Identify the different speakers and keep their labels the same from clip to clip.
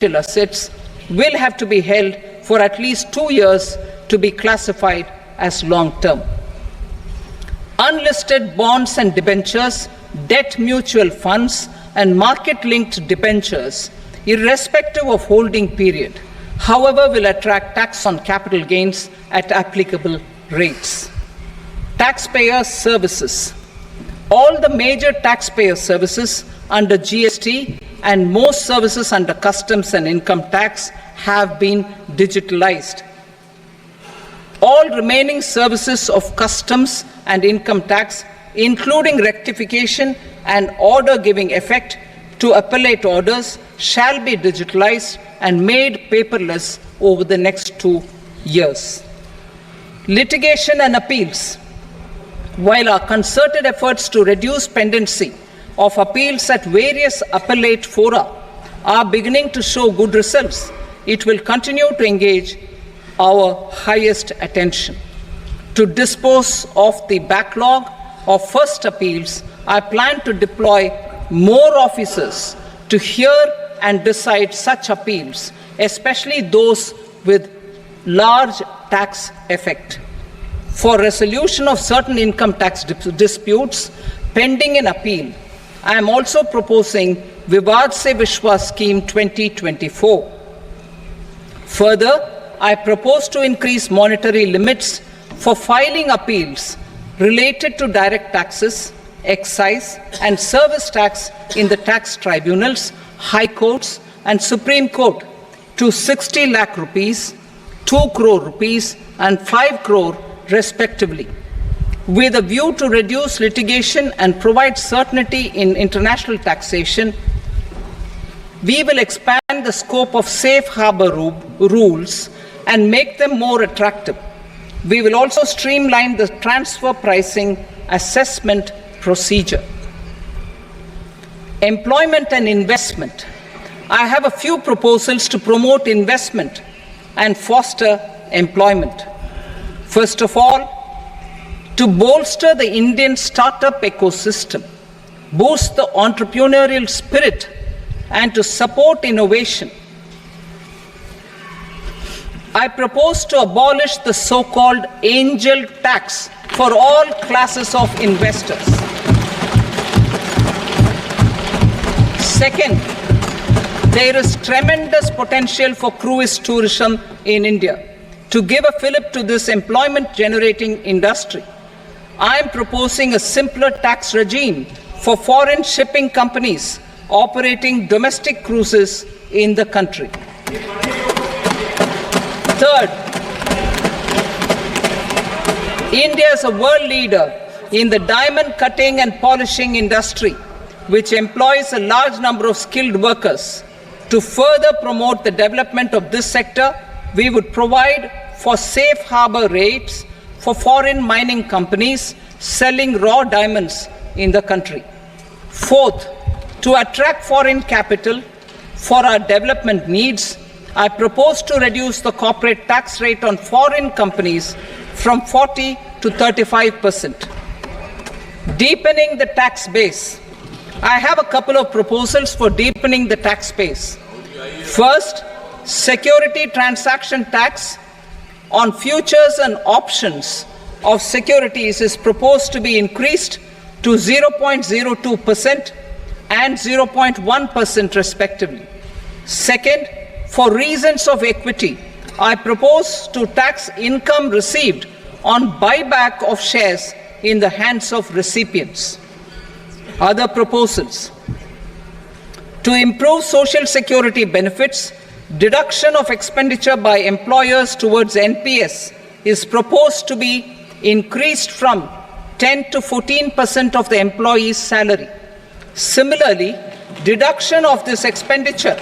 Speaker 1: assets will have to be held for at least 2 years to be classified as long-term. Unlisted bonds and debentures, debt mutual funds, and market-linked debentures, irrespective of holding period, however, will attract tax on capital gains at applicable rates. Taxpayer services. All the major taxpayer services under GST and most services under customs and income tax have been digitalized. All remaining services of customs and income tax, including rectification and order giving effect to appellate orders, shall be digitalized and made paperless over the next 2 years. Litigation and appeals. While our concerted efforts to reduce pendency of appeals at various appellate fora are beginning to show good results, it will continue to engage our highest attention. To dispose of the backlog of first appeals, I plan to deploy more officers to hear and decide such appeals, especially those with large tax effect. For resolution of certain income tax disputes pending in appeal, I am also proposing Vivad Se Vishwas Scheme 2024. Further, I propose to increase monetary limits for filing appeals related to direct taxes, excise, and service tax in the tax tribunals, high courts, and Supreme Court to 60 lakh rupees, 2 crore rupees, and 5 crore respectively, with a view to reduce litigation and provide certainty in international taxation. We will expand the scope of safe harbor rules and make them more attractive. We will also streamline the transfer pricing assessment procedure. Employment and investment. I have a few proposals to promote investment and foster employment. First of all, to bolster the Indian startup ecosystem, boost the entrepreneurial spirit, and to support innovation, I propose to abolish the so-called angel tax for all classes of investors. Second, there is tremendous potential for cruise tourism in India. To give a fillip to this employment-generating industry, I am proposing a simpler tax regime for foreign shipping companies operating domestic cruises in the country. Third, India is a world leader in the diamond cutting and polishing industry, which employs a large number of skilled workers. To further promote the development of this sector, we would provide for safe harbor rates for foreign mining companies selling raw diamonds in the country. Fourth, to attract foreign capital for our development needs, I propose to reduce the corporate tax rate on foreign companies from 40 to 35%. Deepening the tax base. I have a couple of proposals for deepening the tax base. First, security transaction tax on futures and options of securities is proposed to be increased to 0.02% and 0.1% respectively. Second, for reasons of equity, I propose to tax income received on buyback of shares in the hands of recipients. Other proposals. To improve social security benefits, deduction of expenditure by employers towards NPS is proposed to be increased from 10 to 14% of the employee's salary. Similarly, deduction of this expenditure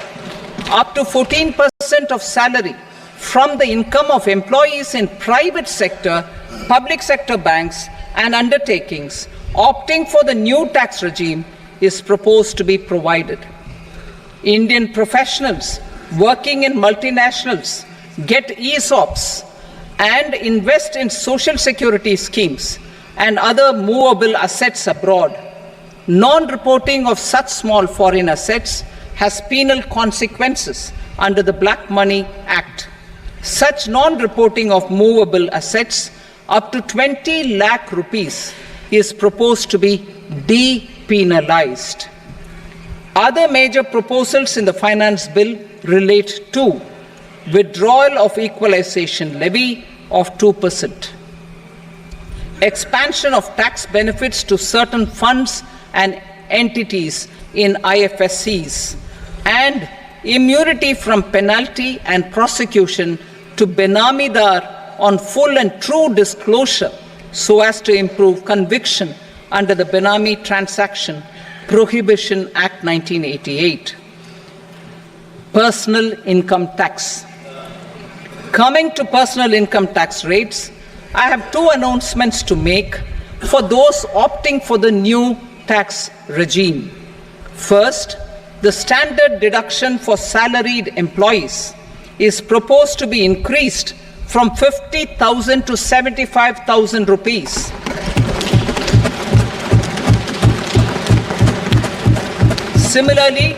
Speaker 1: up to 14% of salary from the income of employees in private sector, public sector banks and undertakings opting for the new tax regime is proposed to be provided. Indian professionals working in multinationals get ESOPs and invest in social security schemes and other movable assets abroad. Non-reporting of such small foreign assets has penal consequences under the Black Money Act. Such non-reporting of movable assets up to 20 lakh rupees is proposed to be depenalized. Other major proposals in the finance bill relate to withdrawal of equalization levy of 2%, expansion of tax benefits to certain funds and entities in IFSCs, and immunity from penalty and prosecution to Benamidar on full and true disclosure so as to improve conviction under the Benami Transaction Prohibition Act 1988. Personal income tax. Coming to personal income tax rates, I have two announcements to make for those opting for the new tax regime. First, the standard deduction for salaried employees is proposed to be increased from 50,000 to 75,000 rupees. Similarly,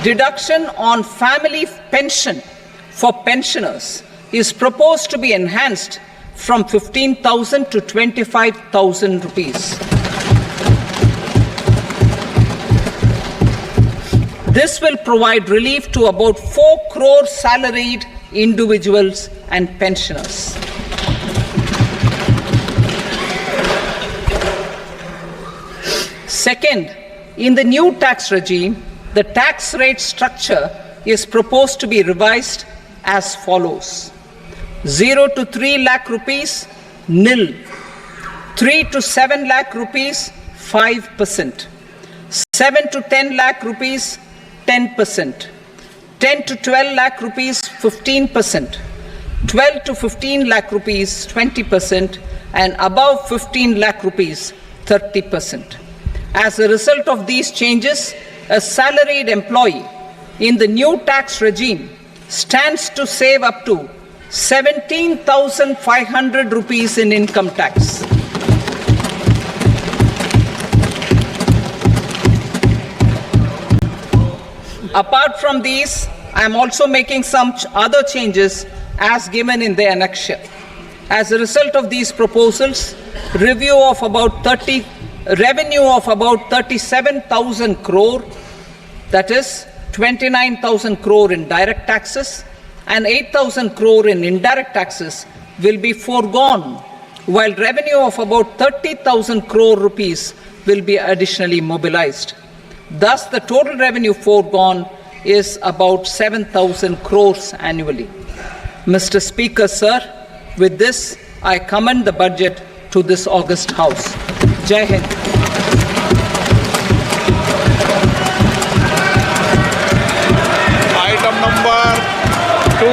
Speaker 1: deduction on family pension for pensioners is proposed to be enhanced from 15,000 to 25,000 rupees. This will provide relief to about 4 crore salaried individuals and pensioners. Second, in the new tax regime, the tax rate structure is proposed to be revised as follows: 0 to 3 lakh rupees, nil; 3 to 7 lakh rupees, 5%; 7 to 10 lakh rupees, 10%; 10 to 12 lakh rupees, 15%; 12 to 15 lakh rupees, 20%; and above 15 lakh rupees, 30%. As a result of these changes, a salaried employee in the new tax regime stands to save up to 17,500 rupees in income tax. Apart from these, I am also making some other changes as given in the annexure. As a result of these proposals, revenue of about 37,000 crore, that is 29,000 crore in direct taxes and 8,000 crore in indirect taxes, will be foregone, while revenue of about 30,000 crore rupees will be additionally mobilized. Thus, the total revenue foregone is about 7,000 crores annually. Mr. Speaker, sir, with this, I commend the budget to this august House. Jai Hind.
Speaker 2: Item number 2.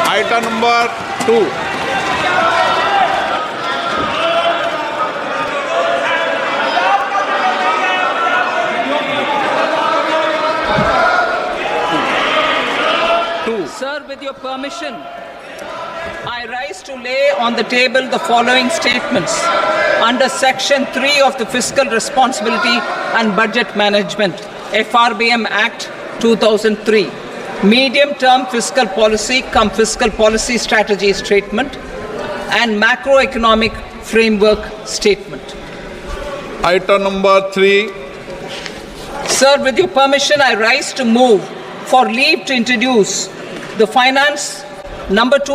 Speaker 2: Item number 2.
Speaker 1: Sir, with your permission, I rise to lay on the table the following statements under Section 3 of the Fiscal Responsibility and Budget Management, FRBM Act 2003, Medium-Term Fiscal Policy cum Fiscal Policy Strategy Statement and Macroeconomic Framework Statement.
Speaker 2: Item number 3.
Speaker 1: Sir, with your permission, I rise to move for leave to introduce the Finance number 2